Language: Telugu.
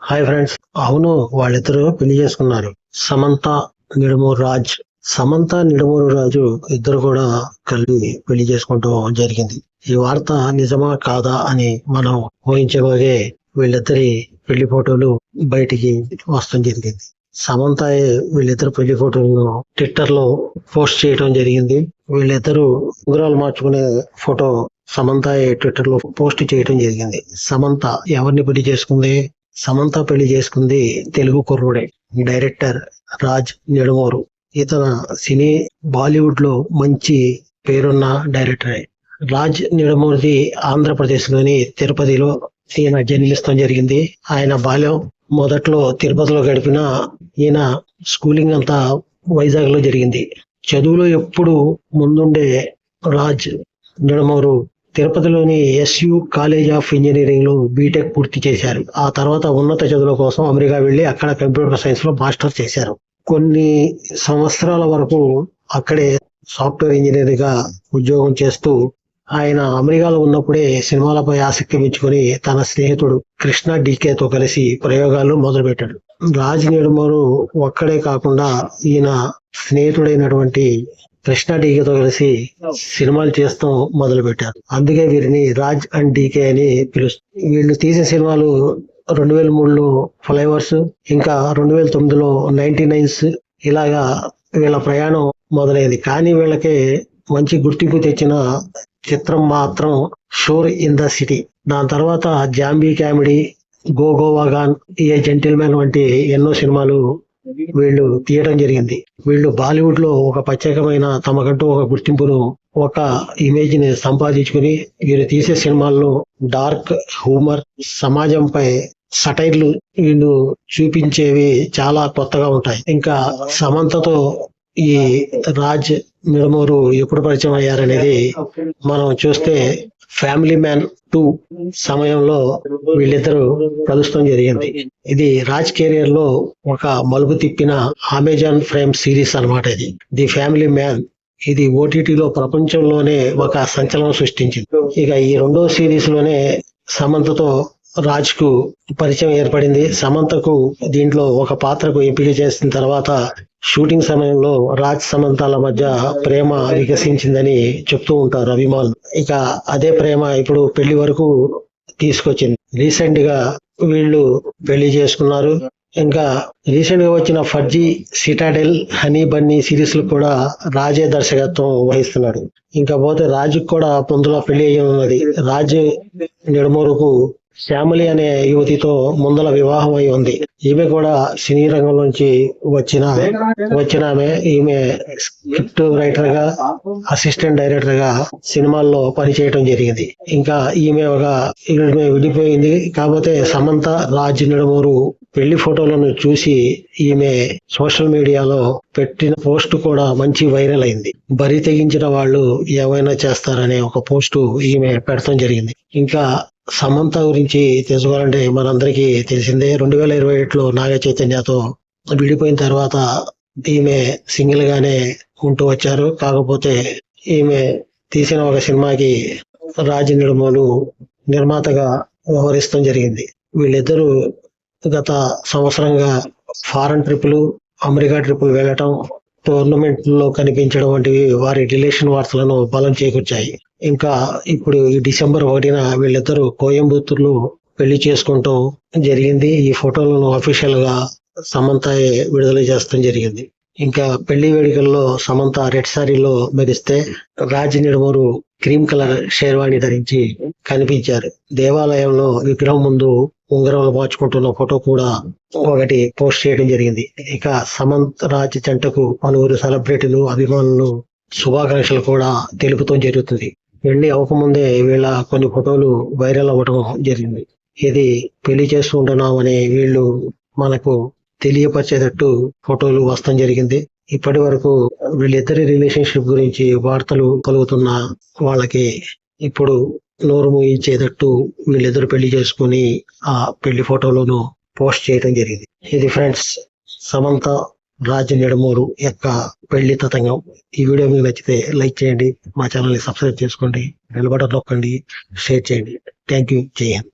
Hi friends. అవును, వాళ్ళిద్దరూ పెళ్లి చేసుకున్నారు. సమంత, నిడుమూరు రాజ్. సమంత, నిడుమూరు రాజు ఇద్దరు కూడా కలిసి పెళ్లి చేసుకుంటూ జరిగింది. ఈ వార్త నిజమా కాదా అని మనం ఊహించబోగే వీళ్ళిద్దరి పెళ్లి ఫోటోలు బయటికి వస్తూ జరిగింది. సమంత వీళ్ళిద్దరు పెళ్లి ఫోటోలను ట్విట్టర్ లో పోస్ట్ చేయడం జరిగింది. వీళ్ళిద్దరూ ఉంగరాలు మార్చుకునే ఫోటో సమంత ట్విట్టర్ లో పోస్ట్ చేయడం జరిగింది. సమంత ఎవరిని పెళ్లి చేసుకుంది? సమంత పెళ్లి చేసుకుంది తెలుగు కుర్రుడే, డైరెక్టర్ రాజ్ నిడుమూరు. ఇతను సినీ బాలీవుడ్ లో మంచి పేరున్న డైరెక్టరే. రాజ్ నిడుమూరిది ఆంధ్రప్రదేశ్ లోని తిరుపతిలో ఈయన జన్మించడం జరిగింది. ఆయన బాల్యం మొదట్లో తిరుపతిలో గడిపిన ఈయన స్కూలింగ్ అంతా వైజాగ్ లో జరిగింది. చదువులో ఎప్పుడు ముందుండే రాజ్ నిడుమూరు తిరుపతిలోని ఎస్యు కాలేజ్ ఆఫ్ ఇంజనీరింగ్ లో బీటెక్ పూర్తి చేశారు. ఆ తర్వాత ఉన్నత చదువుల కోసం అమెరికా వెళ్లి అక్కడ కంప్యూటర్ సైన్స్ లో మాస్టర్ చేశారు. కొన్ని సంవత్సరాల వరకు అక్కడే సాఫ్ట్వేర్ ఇంజనీర్ గా ఉద్యోగం చేస్తూ ఆయన అమెరికాలో ఉన్నప్పుడే సినిమాలపై ఆసక్తి పెంచుకొని తన స్నేహితుడు కృష్ణ డీకేతో కలిసి ప్రయోగాలు మొదలుపెట్టాడు. రాజ్ నిడుమూరు ఒక్కడే కాకుండా ఈయన స్నేహితుడైనటువంటి కృష్ణ డీకేతో కలిసి సినిమాలు చేస్తూ మొదలు పెట్టారు. అందుకే వీరిని రాజ్ అండ్ డీకే అని పిలుస్తారు. వీళ్ళు తీసే సినిమాలు 2003లో ఫ్లైవర్స్, ఇంకా 2009లో 99స్, ఇలాగా వీళ్ళ ప్రయాణం మొదలైంది. కానీ వీళ్ళకి మంచి గుర్తింపు తెచ్చిన చిత్రం మాత్రం షోర్ ఇన్ ద సిటీ. దాని తర్వాత జాంబీ కామెడీ, గో గోవాగాన్, ఏ జెంటిల్మెన్ వంటి ఎన్నో సినిమాలు వీళ్ళు తీయడం జరిగింది. వీళ్ళు బాలీవుడ్ లో ఒక ప్రత్యేకమైన తమకంటూ ఒక గుర్తింపును, ఒక ఇమేజ్ ని సంపాదించుకుని వీరు తీసే సినిమాల్లో డార్క్ హ్యూమర్, సమాజంపై సటైర్లు వీళ్ళు చూపించేవి చాలా కొత్తగా ఉంటాయి. ఇంకా సమంతతో ఈ రాజ్ నిడుమూరు ఎప్పుడు పరిచయం అయ్యారనేది మనం చూస్తే ఫ్యామిలీ మ్యాన్ 2 సమయంలో వీళ్ళిద్దరూ కలుస్తూ జరిగింది. ఇది రాజ్ కెరియర్ లో ఒక మలుపు తిప్పిన అమెజాన్ ప్రైమ్ సిరీస్ అన్నమాట. ఇది ది ఫ్యామిలీ మ్యాన్. ఇది ఓటీటీలో ప్రపంచంలోనే ఒక సంచలనం సృష్టించింది. ఇక ఈ రెండో సిరీస్ లోనే సమంతతో రాజ్ కు పరిచయం ఏర్పడింది. సమంతకు దీంట్లో ఒక పాత్రకు ఎంపిక చేసిన తర్వాత షూటింగ్ సమయంలో రాజ్ సమంతల మధ్య ప్రేమ వికసించిందని చెప్తూ ఉంటారు అభిమానులు. ఇక అదే ప్రేమ ఇప్పుడు పెళ్లి వరకు తీసుకొచ్చింది. రీసెంట్ గా వీళ్ళు పెళ్లి చేసుకున్నారు. ఇంకా రీసెంట్ గా వచ్చిన Farzi, Citadel, honey Bunny series లు కూడా రాజే దర్శకత్వం వహిస్తున్నాడు. ఇంకా పోతే రాజు కూడా పొందులో పెళ్లి అయ్యి ఉన్నది. రాజ్ నిడుమూరుకు శ్యామలి అనే యువతితో ముందల వివాహం అయి ఉంది. ఈమె కూడా సినీ రంగం నుంచి వచ్చిన ఆమె. ఈమె స్క్రిప్ట్ రైటర్ గా, అసిస్టెంట్ డైరెక్టర్ గా సినిమాల్లో పనిచేయడం జరిగింది. ఇంకా ఈమె విడిపోయింది. కాకపోతే సమంత, రాజ్ నిడుమూరు పెళ్లి ఫోటోలను చూసి ఈమె సోషల్ మీడియాలో పెట్టిన పోస్ట్ కూడా మంచి వైరల్ అయింది. బరి తెగించిన వాళ్ళు ఏమైనా చేస్తారనే ఒక పోస్టు ఈమె పెడతాం జరిగింది. ఇంకా సమంత గురించి తెలుసుకోవాలంటే మనందరికీ తెలిసిందే. 2021లో నాగ చైతన్యతో విడిపోయిన తర్వాత ఈమె సింగిల్ గానే ఉంటూ వచ్చారు. కాకపోతే ఈమె తీసిన ఒక సినిమాకి రాజ్ నిడుమూరు నిర్మాతగా వ్యవహరిస్తాం జరిగింది. వీళ్ళిద్దరూ గత సంవత్సరంగా ఫారెన్ ట్రిప్పులు, అమెరికా ట్రిప్పులు వెళ్ళటం, టోర్నమెంట్ లో కనిపించడం వంటివి వారి రిలేషన్ వార్తలను బలం చేకూర్చాయి. ఇంకా ఇప్పుడు ఈ డిసెంబర్ 1న వీళ్ళిద్దరూ కోయంబత్తూరులో పెళ్లి చేసుకుంటూ జరిగింది. ఈ ఫోటోలను అఫీషియల్ గా సమంత విడుదల చేస్తాం జరిగింది. ఇంకా పెళ్లి వేడుకల్లో సమంత రెడ్ సారీలో మెరిస్తే రాజ్ నిడుమూరు క్రీమ్ కలర్ షేర్వాణి ధరించి కనిపించారు. దేవాలయంలో విగ్రహం ముందు ఉంగరాలు మార్చుకుంటున్న ఫోటో కూడా ఒకటి పోస్ట్ చేయడం జరిగింది. ఇక సమంత్ రాజ్ జంటకు పలువురు సెలబ్రిటీలు, అభిమానులు శుభాకాంక్షలు కూడా తెలుపుతూ జరుగుతుంది. పెళ్లి అవ్వకముందే వీళ్ళ కొన్ని ఫోటోలు వైరల్ అవ్వడం జరిగింది. ఇది పెళ్లి చేసుకుంటున్నామని వీళ్ళు మనకు తెలియపరిచేటట్టు ఫోటోలు వస్తాం జరిగింది. ఇప్పటి వరకు వీళ్ళిద్దరి రిలేషన్షిప్ గురించి వార్తలు కలుగుతున్న వాళ్ళకి ఇప్పుడు నోరు మూయించేటట్టు వీళ్ళిద్దరు పెళ్లి చేసుకుని ఆ పెళ్లి ఫోటోలను పోస్ట్ చేయడం జరిగింది. ఇది ఫ్రెండ్స్ సమంత, రాజ్ నిడుమూరు యొక్క పెళ్లి తతంగం. ఈ వీడియో మీకు నచ్చితే లైక్ చేయండి, మా ఛానల్ ని సబ్స్క్రైబ్ చేసుకోండి, బెల్ బటన్ నొక్కండి, షేర్ చేయండి. Thank you. జై హింద్.